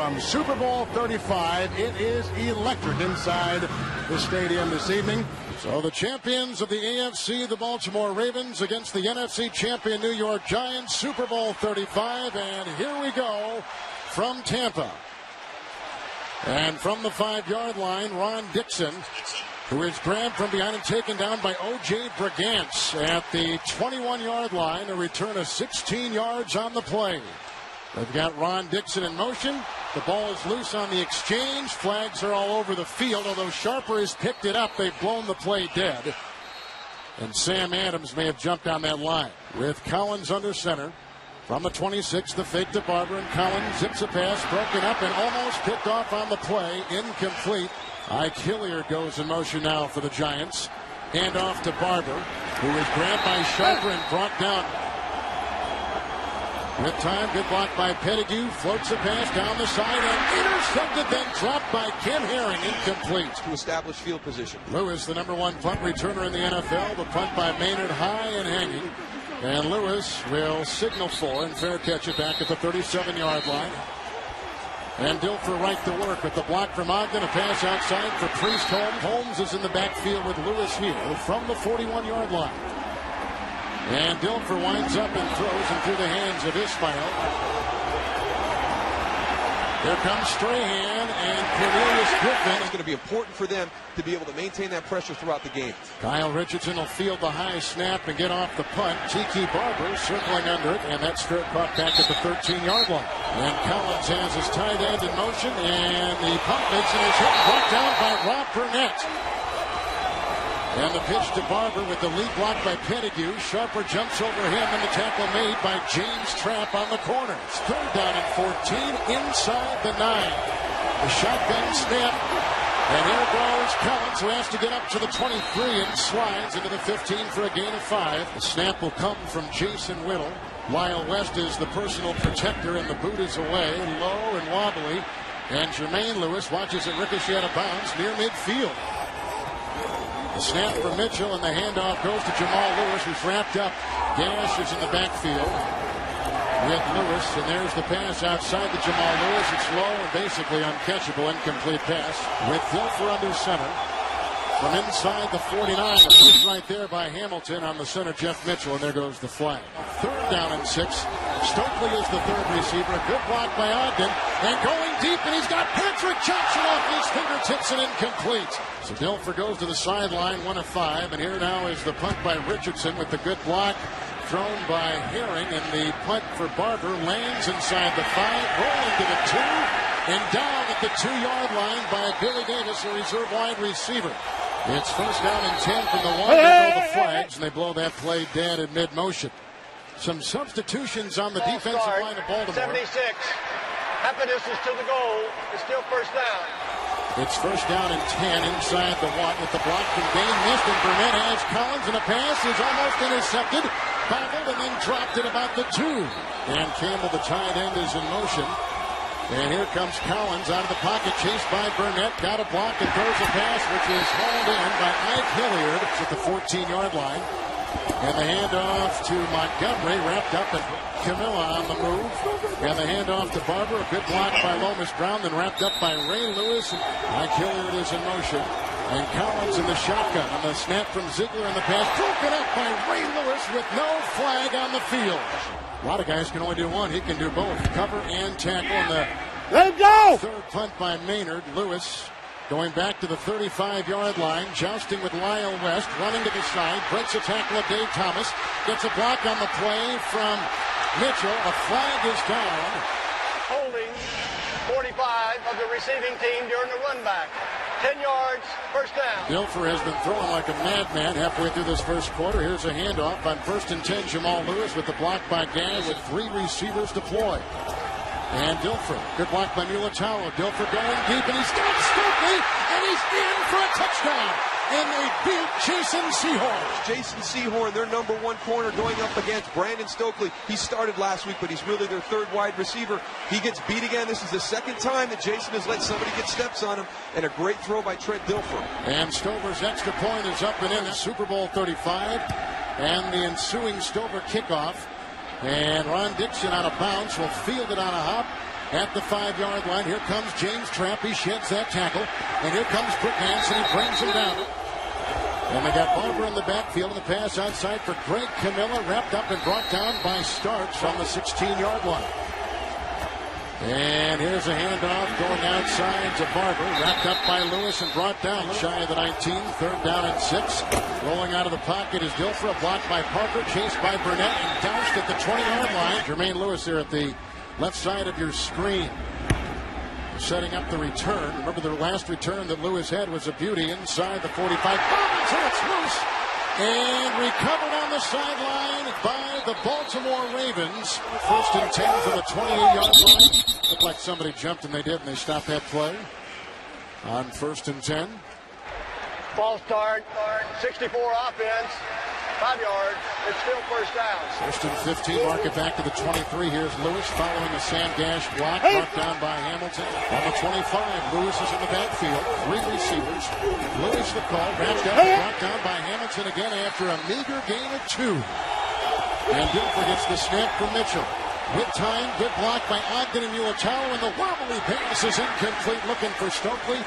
from Super Bowl 35. It is electric inside the stadium this evening. So the champions of the AFC, the Baltimore Ravens, against the NFC champion New York Giants, Super Bowl 35. And here we go from Tampa. And from the 5-yard line, Ron Dixon, who is grabbed from behind and taken down by O.J. Brigance at the 21-yard line. A return of 16 yards on the play. They've got Ron Dixon in motion. The ball is loose on the exchange. Flags are all over the field. Although Sharper has picked it up, they've blown the play dead. And Sam Adams may have jumped on that line. With Collins under center. From the 26, the fake to Barber, and Collins zips a pass, broken up and almost picked off on the play. Incomplete. Ike Hilliard goes in motion now for the Giants. Hand off to Barber, who is grabbed by Sharper and brought down. With time, good block by Pettigrew. Floats a pass down the side and intercepted, then dropped by Ken Herring. Incomplete. To establish field position. Lewis, the number 1 punt returner in the NFL. The punt by Maynard high and hanging. And Lewis will signal for and fair catch it back at the 37-yard line. And Dilfer right to work with the block from Ogden. A pass outside for Priest Holmes. Holmes is in the backfield with Lewis here from the 41-yard line. And Dilfer winds up and throws him through the hands of Ismail. Here comes Strahan and Cornelius Griffin. It's going to be important for them to be able to maintain that pressure throughout the game. Kyle Richardson will field the high snap and get off the punt. Tiki Barber circling under it, and that's straight caught back at the 13-yard line. And Collins has his tight end in motion, and the punt makes it is hit and brought down by Rob Burnett. And the pitch to Barber with the lead block by Pettigrew. Sharper jumps over him, and the tackle made by James Trapp on the corner. It's 3rd down and 14 inside the 9. The shotgun snap. And here goes Collins, who has to get up to the 23 and slides into the 15 for a gain of 5. The snap will come from Jason Whittle. Lyle West is the personal protector, and the boot is away, low and wobbly. And Jermaine Lewis watches it ricochet out of bounds near midfield. The snap for Mitchell, and the handoff goes to Jamal Lewis, who's wrapped up. Gash is in the backfield with Lewis, and there's the pass outside to Jamal Lewis. It's low and basically uncatchable, incomplete pass. With Dilfer under center. From inside the 49, the push right there by Hamilton on the center, Jeff Mitchell, and there goes the flag. 3rd down and 6. Stokely is the 3rd receiver. A good block by Ogden, and going deep, and he's got Patrick Johnson off his fingertips and incomplete. So Dilfer goes to the sideline, 1 of 5, and here now is the punt by Richardson with the good block thrown by Herring, and the punt for Barber lands inside the 5, rolling to the 2, and down at the 2-yard line by Billy Davis, a reserve wide receiver. It's 1st down and 10 from the 1. They throw the flags, and they blow that play dead in mid-motion. Some substitutions on the defensive line of Baltimore. 76. Half a distance to the goal. It's still 1st down. It's 1st down and 10 inside the 1 with the block from Dane Mist, and Burnett has Collins, and a pass is almost intercepted. Bobbled and then dropped at about the 2. And Campbell, the tight end, is in motion. And here comes Collins out of the pocket, chased by Burnett. Got a block and throws a pass, which is hauled in by Ike Hilliard at the 14-yard line. And the handoff to Montgomery, wrapped up, and Camilla on the move. And the handoff to Barber, a good block by Lomas Brown, then wrapped up by Ray Lewis. And Ike Hilliard is in motion. And Collins in the shotgun on the snap from Ziegler, and the pass broken up by Ray Lewis with no flag on the field. A lot of guys can only do one. He can do both, cover and tackle. And the let him go! 3rd punt by Maynard. Lewis going back to the 35-yard line, jousting with Lyle West, running to the side, breaks a tackle of Dave Thomas, gets a block on the play from Mitchell. A flag is down. Holding 45 of the receiving team during the run back. 10 yards, 1st down. Dilfer has been throwing like a madman halfway through this 1st quarter. Here's a handoff on 1st and 10. Jamal Lewis with the block by Gash with 3 receivers deployed. And Dilfer, good block by Mulitalo. Dilfer going deep, and he stops Stokely, and he's in for a touchdown. And they beat Jason Sehorn. Jason Sehorn, their number 1 corner, going up against Brandon Stokely. He started last week, but he's really their 3rd wide receiver. He gets beat again. This is the 2nd time that Jason has let somebody get steps on him, and a great throw by Trent Dilfer. And Stover's extra point is up and in. The Super Bowl 35, and the ensuing Stover kickoff. And Ron Dixon out of bounds will field it on a hop. at the 5-yard line. Here comes James Trapp. He sheds that tackle. And here comes Brigance, and he brings him down. And they got Barber in the backfield, and the pass outside for Greg Camilla, wrapped up and brought down by Starks on the 16-yard line. And here's a handoff going outside to Barber, wrapped up by Lewis and brought down shy of the 19, 3rd down and 6. Rolling out of the pocket is Dilfer, blocked by Parker, chased by Burnett, and doused at the 20-yard line. Jermaine Lewis there at the left side of your screen, setting up the return. Remember, the last return that Lewis had was a beauty inside the 45. Until it's loose and recovered on the sideline by the Baltimore Ravens. 1st and 10 from the 28-yard line. Looked like somebody jumped, and they did, and they stopped that play on 1st and 10. False start, 64 offense, 5 yards. It's still 1st down. 1st and 15, mark it back to the 23. Here's Lewis following a Sam Gash block, brought down by Hamilton. On the 25, Lewis is in the backfield. 3 receivers. Lewis the call, wrapped up and brought down by Hamilton again after a meager gain of 2. And Dilfer gets the snap from Mitchell. With time, good block by Ogden and Mulatalo, and the wobbly pass is incomplete, looking for Stokely.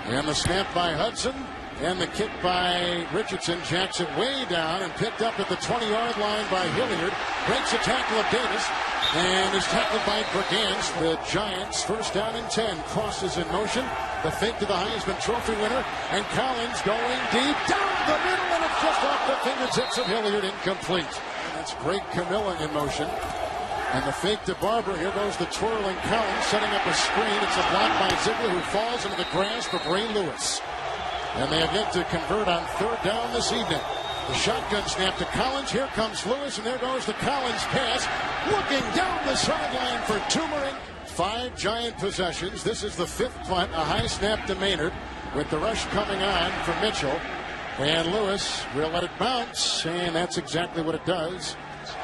And the snap by Hudson. And the kick by Richardson. Jackson way down and picked up at the 20-yard line by Hilliard. Breaks a tackle of Davis and is tackled by Brigance. The Giants 1st down and 10. Crosses in motion. The fake to the Heisman Trophy winner. And Collins going deep down the middle, and it's just off the fingertips of Hilliard. Incomplete. And that's Greg Camilla in motion. And the fake to Barber. Here goes the twirling Collins, setting up a screen. It's a block by Ziegler, who falls into the grasp of Ray Lewis. And they have yet to convert on 3rd down this evening. The shotgun snap to Collins. Here comes Lewis, and there goes the Collins pass. Looking down the sideline for Toomer. 5 Giant possessions. This is the 5th punt. A high snap to Maynard with the rush coming on from Mitchell. And Lewis will let it bounce, and that's exactly what it does.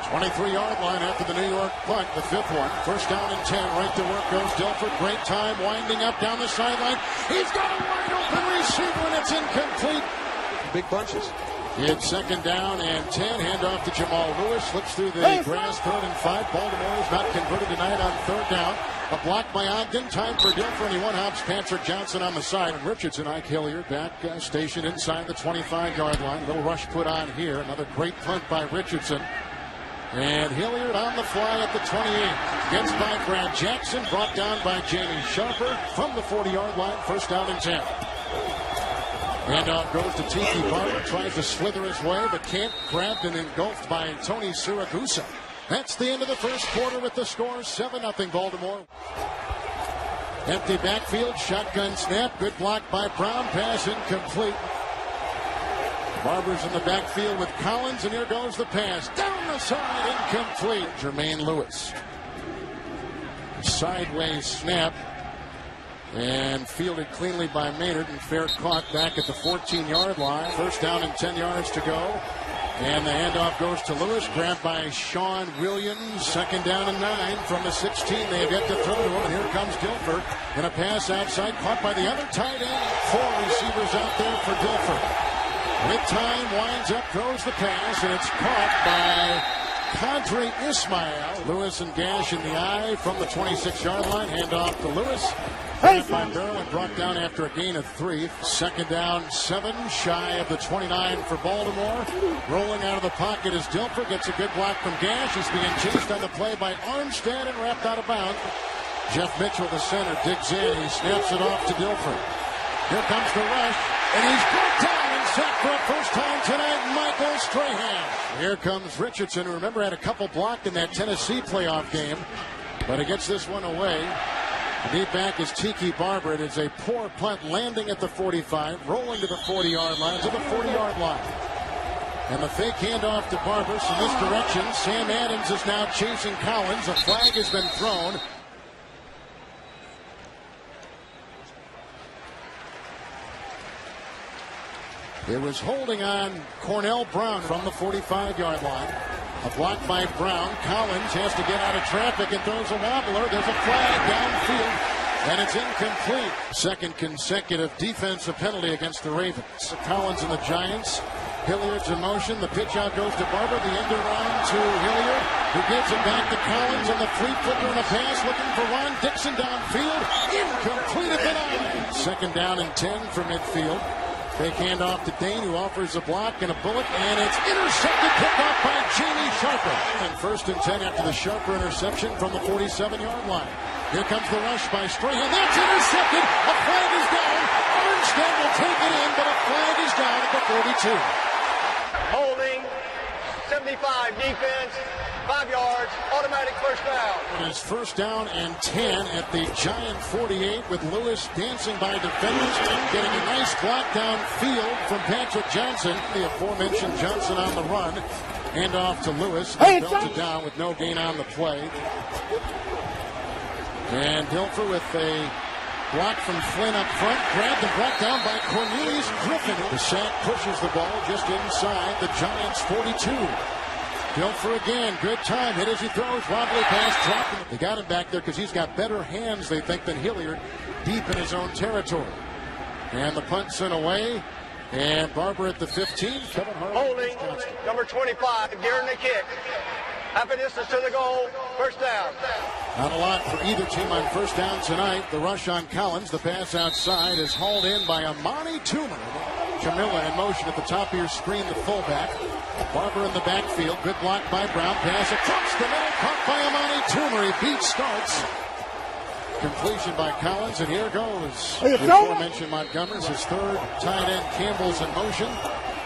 23-yard line after the New York punt, the 5th one. 1st down and 10. Right to work goes Dilfer. Great time, winding up down the sideline. He's got a wide open receiver, and it's incomplete. Big bunches. It's 2nd down and 10. Handoff to Jamal Lewis. Slips through the grass. 3rd and 5. Baltimore is not converted tonight on 3rd down. A block by Ogden. Time for Dilfer, and he one-hops Patrick Johnson on the side. And Richardson, Ike Hilliard, back stationed inside the 25-yard line. Little rush put on here. Another great punt by Richardson. And Hilliard on the fly at the 28. Gets by Brad Jackson. Brought down by Jamie Sharper from the 40-yard line. 1st down and 10. Handoff goes to Tiki Barber. Tries to slither his way, but can't. Grabbed and engulfed by Tony Siragusa. That's the end of the 1st quarter with the score 7-0 Baltimore. Empty backfield. Shotgun snap. Good block by Brown. Pass incomplete. Barber's in the backfield with Collins, and here goes the pass. Down the side, incomplete. Jermaine Lewis. Sideways snap. And fielded cleanly by Maynard, and fair caught back at the 14-yard line. 1st down and 10 yards to go. And the handoff goes to Lewis, grabbed by Sean Williams. 2nd down and 9 from the 16. They have yet to throw to him, and here comes Dilfer. And a pass outside, caught by the other tight end. 4 receivers out there for Dilfer. With time, winds up, throws the pass, and it's caught by Kadri Ismail. Lewis and Gash in the eye from the 26-yard line. Handoff to Lewis. Grabbed by Merrill and brought down after a gain of 3. 2nd down, 7, shy of the 29 for Baltimore. Rolling out of the pocket is Dilfer. Gets a good block from Gash. He's being chased on the play by Armstead and wrapped out of bounds. Jeff Mitchell, the center, digs in. He snaps it off to Dilfer. Here comes the rush, and he's brought down. Sacked for a 1st time tonight, Michael Strahan. Here comes Richardson, who remember had a couple blocked in that Tennessee playoff game, but he gets this one away. The deep back is Tiki Barber. It is a poor punt landing at the 45, rolling to the 40-yard line, to the 40-yard line. And the fake handoff to Barber from this direction. Sam Adams is now chasing Collins. A flag has been thrown. It was holding on Cornell Brown from the 45-yard line. A block by Brown. Collins has to get out of traffic and throws a wobbler. There's a flag downfield, and it's incomplete. 2nd consecutive defensive penalty against the Ravens. Collins and the Giants. Hilliard's in motion. The pitch out goes to Barber. The end around to Hilliard. He gives it back to Collins on the flea flicker and a pass, looking for Ron Dixon downfield. Incomplete at the 9. Second down and 10 from midfield. Fake handoff to Dane, who offers a block and a bullet, and it's intercepted, picked off by Jamie Sharper. And first and 10 after the Sharper interception from the 47-yard line. Here comes the rush by Strahan. That's intercepted. A flag is down. Armstead will take it in, but a flag is down at the 42. Holding, 75 defense, 5 yards, automatic first down. It is first down and 10 at the Giant 48 with Lewis dancing by defenders and getting a nice block downfield from Patrick Johnson. The aforementioned Johnson on the run. Hand off to Lewis. Belted down with no gain on the play. And Dilfer with a block from Flynn up front. Grabbed and brought down by Cornelius Griffin. The sack pushes the ball just inside the Giants 42. Dilfer again. Good time. Hit as he throws. Wobbly pass. Dropped him. They got him back there because he's got better hands, they think, than Hilliard deep in his own territory. And the punt sent away. And Barber at the 15. Kevin Holding, number 25, gearing the kick. Half a distance to the goal. First down. Not a lot for either team on first down tonight. The rush on Collins. The pass outside is hauled in by Amani Toomer. Jamila in motion at the top of your screen, the fullback. Barber in the backfield. Good block by Brown. Pass across the middle. Caught by Amani Toomer. He beats starts. Completion by Collins, and here goes the aforementioned Montgomery's his third. Tight end Campbell's in motion.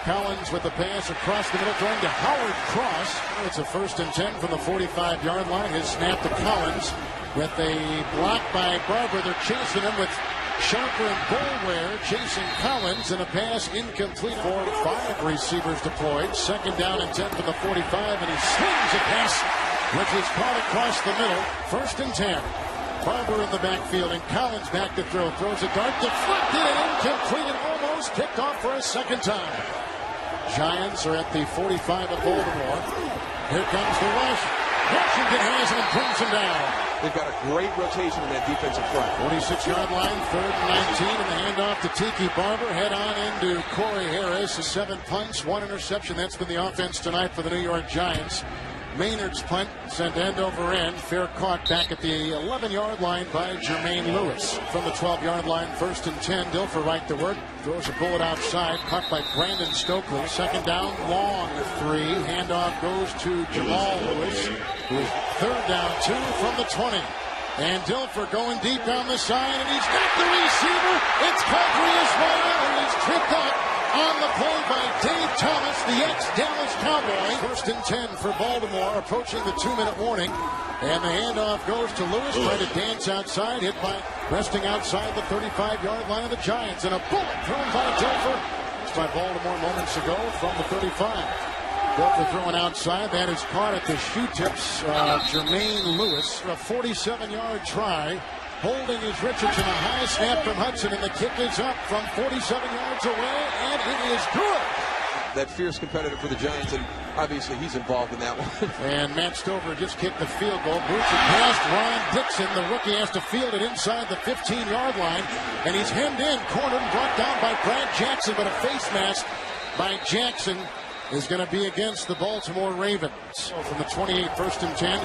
Collins with the pass across the middle, throwing to Howard Cross. It's a first and 10 from the 45-yard line. His snap to Collins with a block by Barber. They're chasing him with Sharper and Boulware chasing Collins, and a pass incomplete for 5 receivers deployed. Second down and 10 from the 45, and he slings a pass, which is caught across the middle. First and 10. Barber in the backfield, and Collins back to throw. Throws a dart, deflected and incomplete, and almost picked off for a second time. Giants are at the 45 of Baltimore. Here comes the rush. Washington has him and brings him down. They've got a great rotation in that defensive front. 46-yard line, third and 19, and the handoff to Tiki Barber. Head on into Corey Harris. 7 punts, 1 interception. That's been the offense tonight for the New York Giants. Maynard's punt sent end over end. Fair caught back at the 11-yard line by Jermaine Lewis. From the 12-yard line, first and 10. Dilfer right to work. Throws a bullet outside. Caught by Brandon Stokely. Second down, long 3. Handoff goes to Jamal Lewis, who is third down 2 from the 20. And Dilfer going deep down the side, and he's got the receiver. It's Kadri Ismail, and he's tripped up on the play by Dave Thomas, the ex-Dallas Cowboy. First and 10 for Baltimore, approaching the 2-minute warning. And the handoff goes to Lewis, trying to dance outside, hit by resting outside the 35-yard line of the Giants. And a bullet thrown by Dilfer. It's by Baltimore moments ago from the 35. Dilfer throwing outside. That is caught at the shoe tips. Jermaine Lewis, a 47-yard try. Holding is Richardson, a high snap from Hudson, and the kick is up from 47 yards away, and it is good. That fierce competitor for the Giants, and obviously he's involved in that one. And Matt Stover just kicked the field goal. Boots it past Ron Dixon. The rookie has to field it inside the 15-yard line, and he's hemmed in, cornered, and brought down by Brad Jackson, but a face mask by Jackson is going to be against the Baltimore Ravens. So from the 28, first and 10.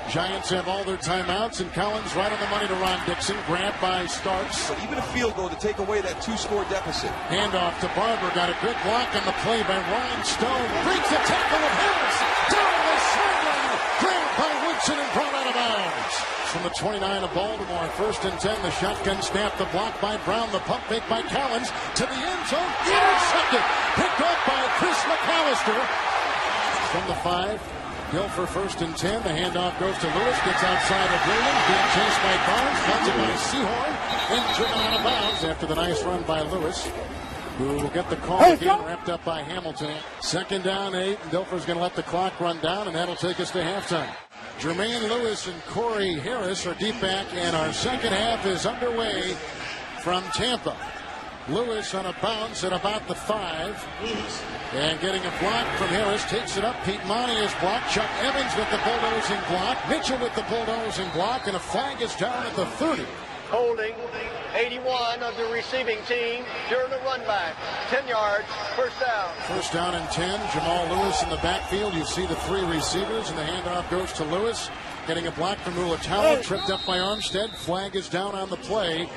Giants have all their timeouts, and Collins right on the money to Ron Dixon. Grabbed by Starks. But even a field goal to take away that 2-score deficit. Handoff to Barber. Got a good block on the play by Ryan Stone. Breaks the tackle of Harris. Down the sideline. Grabbed by Woodson and brought out of bounds. From the 29 of Baltimore, first and 10. The shotgun snap. The block by Brown. The pump fake by Collins to the end zone. Intercepted. Picked up by Chris McAllister. From the 5. Dilfer first and 10. The handoff goes to Lewis. Gets outside of Williams. Being chased by Barnes. Cuts it by Sehorn. And driven out of bounds after the nice run by Lewis, who will get the call again, wrapped up by Hamilton. Second down, 8. And Dilfer's going to let the clock run down, and that'll take us to halftime. Jermaine Lewis and Corey Harris are deep back, and our second half is underway from Tampa. Lewis on a bounce at about the 5. And getting a block from Harris, takes it up. Pete Monty is blocked. Chuck Evans with the bulldozing block. Mitchell with the bulldozing block. And a flag is down at the 30 holding 81 of the receiving team during the run back. 10 yards, first down. First down and 10. Jamal Lewis in the backfield. You see the three receivers, and the handoff goes to Lewis. Getting a block from Mulatalo, tripped up by Armstead. Flag is down on the play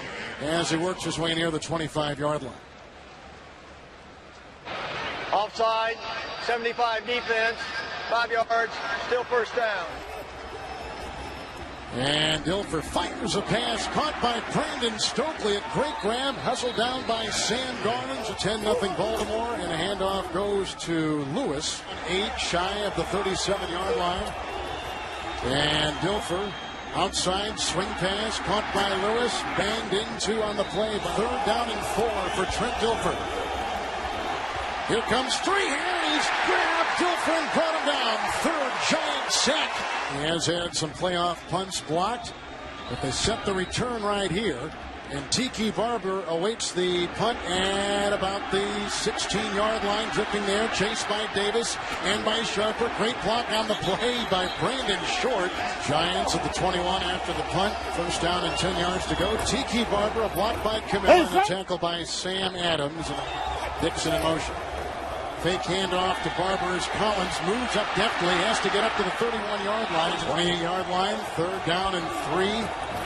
as he works his way near the 25-yard line. Offside, 75 defense, 5 yards, still first down. And Dilfer fires a pass caught by Brandon Stokely. A great grab, hustled down by Sam Garnins. A 10-0 Baltimore, and a handoff goes to Lewis. 8 shy of the 37-yard line. And Dilfer outside, swing pass caught by Lewis, banged into on the play. 3rd down and 4 for Trent Dilfer. Here comes Strahan. He's grabbed Dilfer and brought him down. 3rd giant sack. He has had some playoff punts blocked, but they set the return right here. And Tiki Barber awaits the punt at about the 16-yard line, drifting there, chased by Davis and by Sharper. Great block on the play by Brandon Short. Giants at the 21 after the punt. First down and 10 yards to go. Tiki Barber, a block by Camille, and a tackle by Sam Adams. And Dixon in motion. Fake handoff to Barber as Collins moves up deftly, has to get up to the 31-yard line. 28-yard line, 3rd down and 3.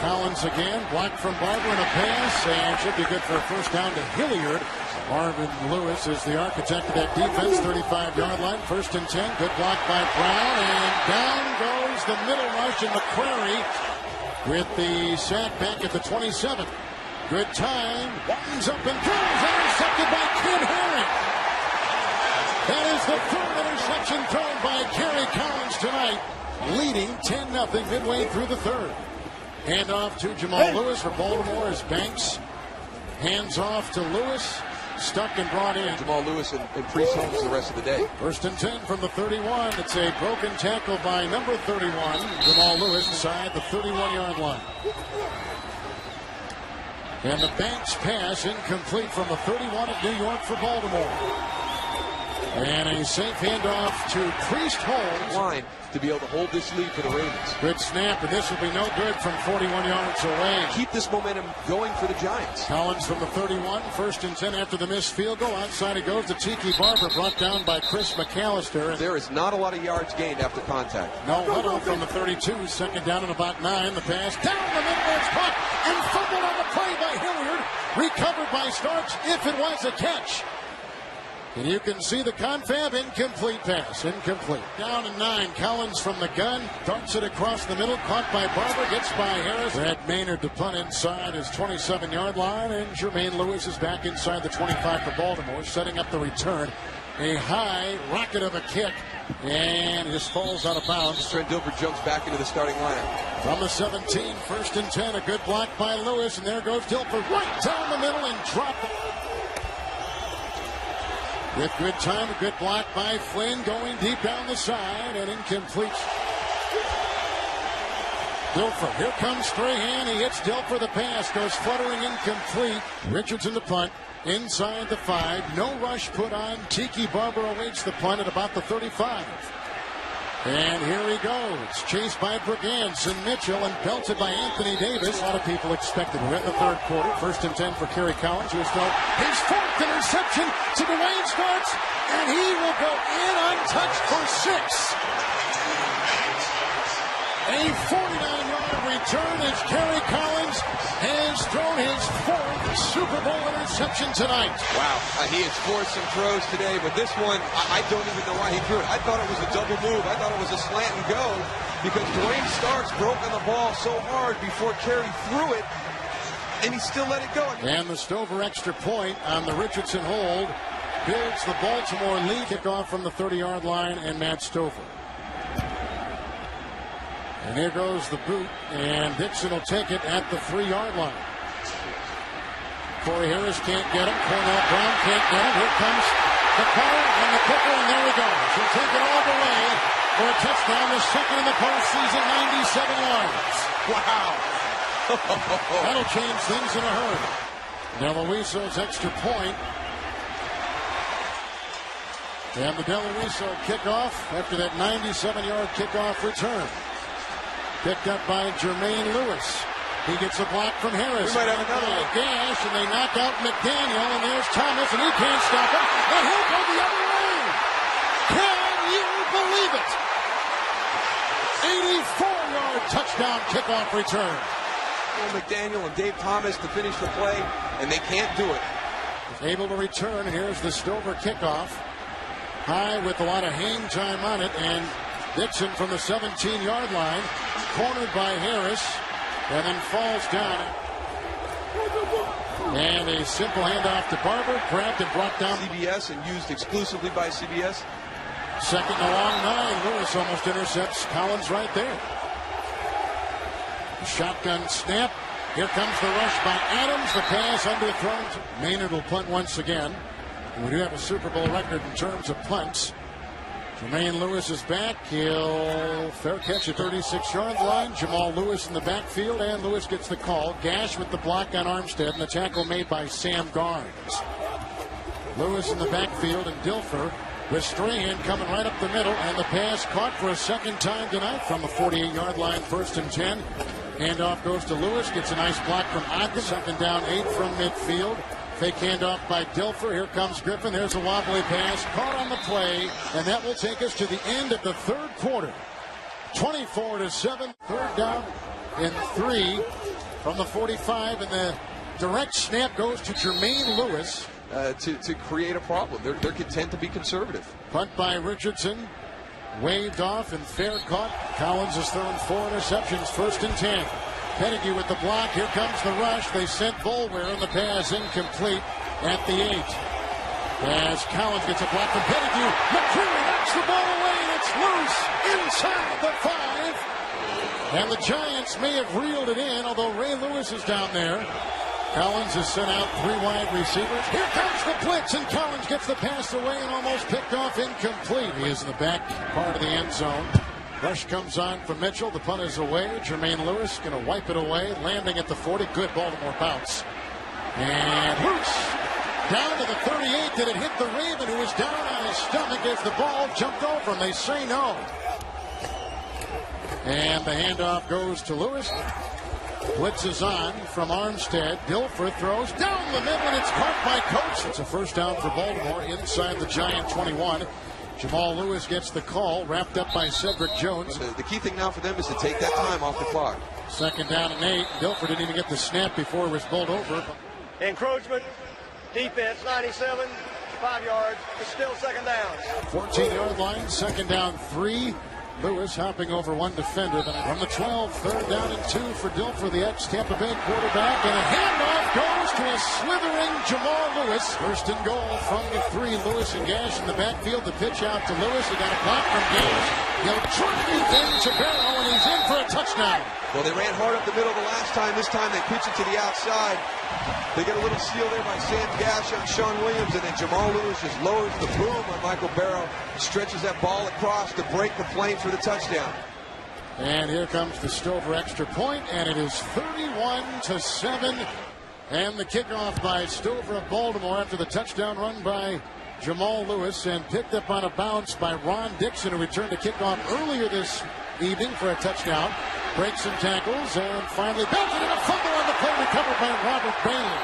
Collins again, blocked from Barber and a pass, and should be good for a first down to Hilliard. Marvin Lewis is the architect of that defense, 35-yard line, 1st and 10. Good block by Brown, and down goes the middle rush, and McCrary with the sack back at the 27. Good time, winds up and throws, intercepted by Kid Herring. That is the 3rd interception thrown by Kerry Collins tonight, leading 10-0 midway through the 3rd. Handoff to Jamal Lewis for Baltimore as Banks hands off to Lewis, stuck and brought in. Jamal Lewis and Priest Holmes the rest of the day. 1st and 10 from the 31. It's a broken tackle by number 31, Jamal Lewis, inside the 31-yard line. And the Banks pass incomplete from the 31 at New York for Baltimore. And a safe handoff to Priest Holmes. Line to be able to hold this lead for the Ravens. Good snap, and this will be no good from 41 yards away. Keep this momentum going for the Giants. Collins from the 31, 1st and 10 after the missed field goal. Outside it goes to Tiki Barber, brought down by Chris McAllister. There is not a lot of yards gained after contact. No huddle from the 32, 2nd down and about 9. The pass down the middle, it's caught and fumbled on the play by Hilliard. Recovered by Starks if it was a catch. And you can see the confab, incomplete pass, incomplete. Down and 9, Collins from the gun, darts it across the middle, caught by Barber, gets by Harris. Brad Maynard to punt inside his 27-yard line, and Jermaine Lewis is back inside the 25 for Baltimore, setting up the return. A high rocket of a kick, and this falls out of bounds. Trent Dilfer jumps back into the starting lineup. From the 17, 1st and 10, a good block by Lewis, and there goes Dilfer right down the middle and dropped it. With good time, a good block by Flynn, going deep down the side and incomplete. Dilfer, here comes Strahan, he hits Dilfer, the pass goes fluttering incomplete. Richardson the punt, inside the 5, no rush put on. Tiki Barber awaits the punt at about the 35. And here he goes, chased by Brigance and Mitchell and belted by Anthony Davis. A lot of people expected it in the 3rd quarter. 1st and 10 for Kerry Collins, who has thrown his 4th interception to Dwayne Starks, and he will go in untouched for 6. A 49-yard return as Kerry Collins has thrown his 4th Super Bowl interception tonight. Wow, he has forced some throws today, but this one, I don't even know why he threw it. I thought it was a double move. I thought it was a slant and go because Dwayne Starks broke on the ball so hard before Kerry threw it, and he still let it go. And the Stover extra point on the Richardson hold builds the Baltimore lead. Kickoff from the 30-yard line, and Matt Stover. And here goes the boot, and Dixon will take it at the 3-yard line. Corey Harris can't get him. Cornell Brown can't get him. Here comes the punter and the kicker, and there he goes. He'll take it all the way for a touchdown, the 2nd in the postseason, 97 yards. Wow. That'll change things in a hurry. Del Luiso's extra point. And the Del Luiso kickoff after that 97-yard kickoff return. Picked up by Jermaine Lewis. He gets a block from Harris. We might have another one. Gash, and they knock out McDaniel, and there's Thomas, and he can't stop it. And he'll go the other way. Can you believe it? 84-yard touchdown kickoff return. McDaniel and Dave Thomas to finish the play, and they can't do it. Able to return, and here's the Stover kickoff. High with a lot of hang time on it, and Dixon from the 17-yard line, cornered by Harris, and then falls down. And a simple handoff to Barber, grabbed and brought down. CBS and used exclusively by CBS. Second and a long 9. Lewis almost intercepts Collins right there. Shotgun snap. Here comes the rush by Adams. The pass underthrown. Maynard will punt once again. We do have a Super Bowl record in terms of punts. Jermaine Lewis is back. He'll fair catch at 36-yard line. Jamal Lewis in the backfield, and Lewis gets the call. Gash with the block on Armstead, and the tackle made by Sam Garnes. Lewis in the backfield, and Dilfer with Strahan coming right up the middle, and the pass caught for a second time tonight from the 48-yard line, 1st and 10. Handoff goes to Lewis, gets a nice block from Ogden. 2nd down, 8 from midfield. Fake handoff by Dilfer. Here comes Griffin. There's a wobbly pass. Caught on the play. And that will take us to the end of the third quarter. 24-7. 3rd down and 3 from the 45. And the direct snap goes to Jermaine Lewis. To create a problem. They're content to be conservative. Punt by Richardson. Waved off and fair caught. Collins has thrown 4 interceptions. 1st and 10. Pettigrew with the block. Here comes the rush. They sent Boulware, and the pass incomplete at the 8. As Collins gets a block from Pettigrew. McCreary knocks the ball away, and it's loose inside the 5. And the Giants may have reeled it in, although Ray Lewis is down there. Collins has sent out 3 wide receivers. Here comes the blitz, and Collins gets the pass away and almost picked off incomplete. He is in the back part of the end zone. Rush comes on from Mitchell. The punt is away. Jermaine Lewis going to wipe it away, landing at the 40. Good Baltimore bounce. And loose. Down to the 38. Did it hit the Raven, who was down on his stomach as the ball jumped over him? They say no. And the handoff goes to Lewis. Blitz is on from Armstead. Dilfer throws down the middle, and it's caught by Coates. It's a 1st down for Baltimore inside the Giant 21. Jamal Lewis gets the call, wrapped up by Cedric Jones. The key thing now for them is to take that time off the clock. 2nd down and 8. Dilfer didn't even get the snap before it was bowled over. Encroachment, defense 97, 5 yards. It's still 2nd down. 14-yard line, 2nd down 3. Lewis hopping over one defender. From the 12, 3rd down and 2 for Dilfer, the ex-Tampa Bay quarterback. And a handoff goes to a slithering Jamal Lewis. 1st and goal from the 3. Lewis and Gash in the backfield. The pitch out to Lewis. He got a block from Gash. He'll drive into Barrow, and he's in for a touchdown. Well, they ran hard up the middle the last time. This time they pitch it to the outside. They get a little steal there by Sam Gash on Sean Williams, and then Jamal Lewis just lowers the boom on Michael Barrow, stretches that ball across to break the plane for the touchdown. And here comes the Stover extra point, and it is 31-7. And the kickoff by Stover of Baltimore after the touchdown run by Jamal Lewis, and picked up on a bounce by Ron Dixon, who returned to kickoff earlier this evening for a touchdown. Breaks some tackles, and finally belted in a fumble on the play, recovered by Robert Bain.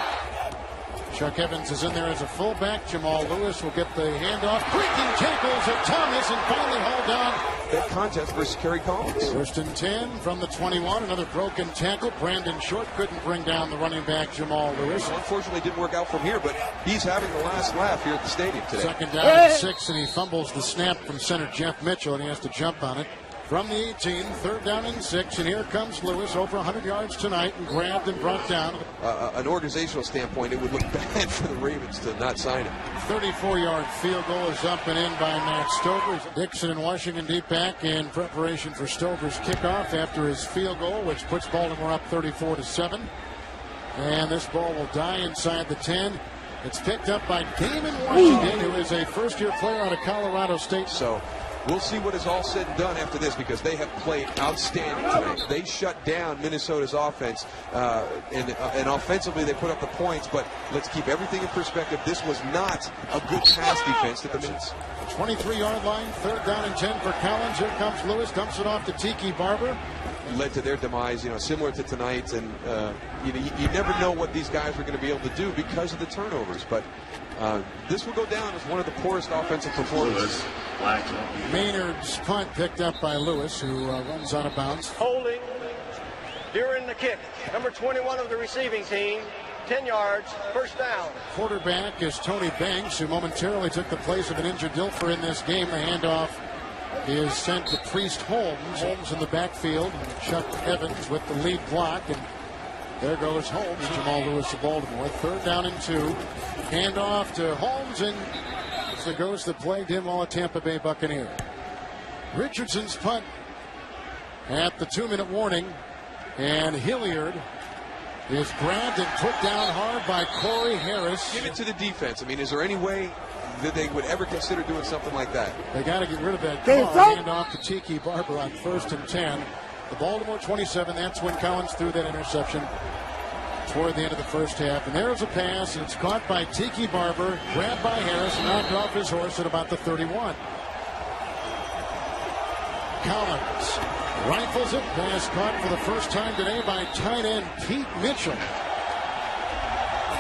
Chuck Evans is in there as a fullback. Jamal Lewis will get the handoff. Breaking tackles at Thomas, and finally hauled down. That contest versus Kerry Collins. 1st and 10 from the 21. Another broken tackle. Brandon Short couldn't bring down the running back, Jamal Lewis. Well, unfortunately, it didn't work out from here, but he's having the last laugh here at the stadium today. 2nd down and 6, and he fumbles the snap from center Jeff Mitchell, and he has to jump on it. From the 18, 3rd down and 6, and here comes Lewis, over 100 yards tonight, and grabbed and brought down. An organizational standpoint, it would look bad for the Ravens to not sign him. 34-yard field goal is up and in by Matt Stover. Dixon and Washington deep back in preparation for Stover's kickoff after his field goal, which puts Baltimore up 34-7. And this ball will die inside the 10. It's picked up by Damon Washington, who is a first-year player out of Colorado State. So we'll see what is all said and done after this, because they have played outstanding tonight. They shut down Minnesota's offense, and offensively they put up the points, but let's keep everything in perspective. This was not a good pass defense that the Mints. 23-yard line, 3rd down and 10 for Collins. Here comes Lewis, dumps it off to Tiki Barber. led to their demise, similar to tonight. And you never know what these guys are going to be able to do because of the turnovers. But this will go down as one of the poorest offensive performances. Maynard's punt picked up by Lewis, who runs out of bounds. Holding during the kick. Number 21 of the receiving team. 10 yards, first down. Quarterback is Tony Banks, who momentarily took the place of an injured Dilfer in this game. The handoff is sent to Priest Holmes. Holmes in the backfield. Chuck Evans with the lead block. And there goes Holmes. Jamal Lewis of Baltimore. 3rd down and 2. Handoff to Holmes, and it's the ghost that plagued him while a Tampa Bay Buccaneer. Richardson's punt at the 2-minute warning. And Hilliard is grabbed and put down hard by Corey Harris. Give it to the defense. I mean, is there any way that they would ever consider doing something like that? They got to get rid of that car. Hand off to Tiki Barber on 1st and 10. The Baltimore 27. That's when Collins threw that interception toward the end of the first half. And there's a pass, and it's caught by Tiki Barber, grabbed by Harris, and knocked off his horse at about the 31. Collins rifles it. Pass caught for the first time today by tight end Pete Mitchell.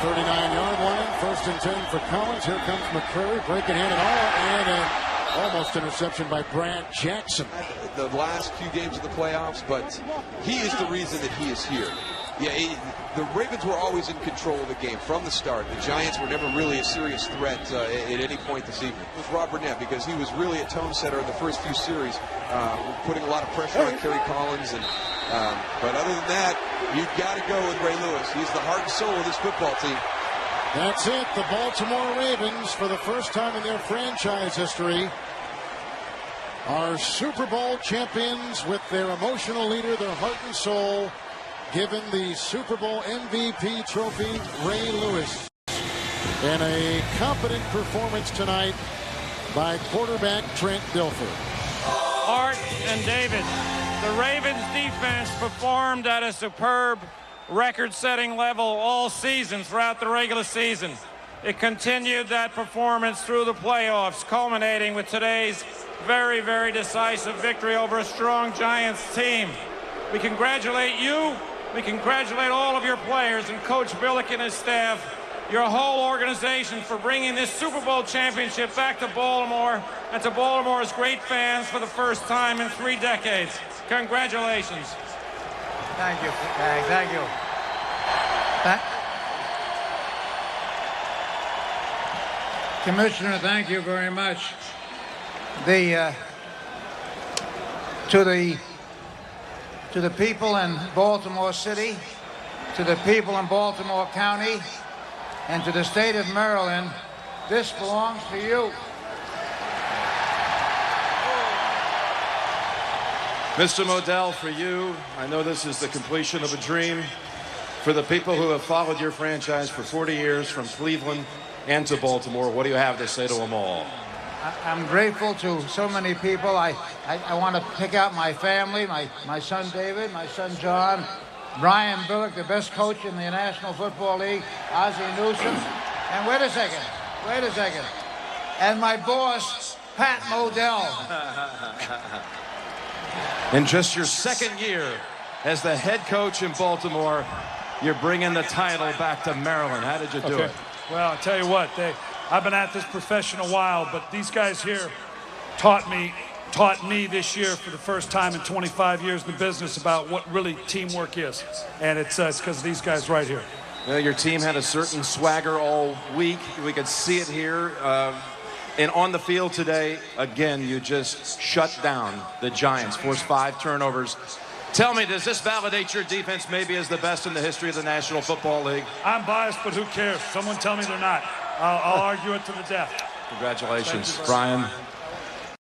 39-yard line, 1st and 10 for Collins. Here comes McCurry, breaking hand and all, and an almost interception by Brad Jackson. The last few games of the playoffs, but he is the reason that he is here. Yeah, the Ravens were always in control of the game from the start. The Giants were never really a serious threat at any point this evening. It was Rob Burnett, because he was really a tone setter in the first few series, putting a lot of pressure on Kerry Collins. But other than that, you've got to go with Ray Lewis. He's the heart and soul of this football team. That's it. The Baltimore Ravens, for the first time in their franchise history, are Super Bowl champions with their emotional leader, their heart and soul, given the Super Bowl MVP trophy, Ray Lewis. And a competent performance tonight by quarterback Trent Dilfer. Art and David, the Ravens defense performed at a superb record-setting level all season throughout the regular season. It continued that performance through the playoffs, culminating with today's very, very decisive victory over a strong Giants team. We congratulate you. We congratulate all of your players and Coach Billick and his staff, your whole organization, for bringing this Super Bowl championship back to Baltimore and to Baltimore's great fans for the first time in 3 decades. Congratulations. Thank you. Thank you. Commissioner, thank you very much. To the people in Baltimore City, to the people in Baltimore County, and to the state of Maryland, this belongs to you. Mr. Modell, for you, I know this is the completion of a dream. For the people who have followed your franchise for 40 years, from Cleveland and to Baltimore, what do you have to say to them all? I'm grateful to so many people. I want to pick out my family, my son David, my son John, Brian Billick, the best coach in the National Football League, Ozzie Newsome, and wait a second, and my boss, Pat Modell. In just your 2nd year as the head coach in Baltimore, you're bringing the title back to Maryland. How did you do it? Well, I'll tell you what, I've been at this profession a while, but these guys here taught me this year for the first time in 25 years in the business about what really teamwork is. And it's because of these guys right here. Well, your team had a certain swagger all week. We could see it here. And on the field today, again, you just shut down the Giants, forced 5 turnovers. Tell me, does this validate your defense maybe as the best in the history of the National Football League? I'm biased, but who cares? Someone tell me they're not. I'll argue it to the death. Congratulations, Brian.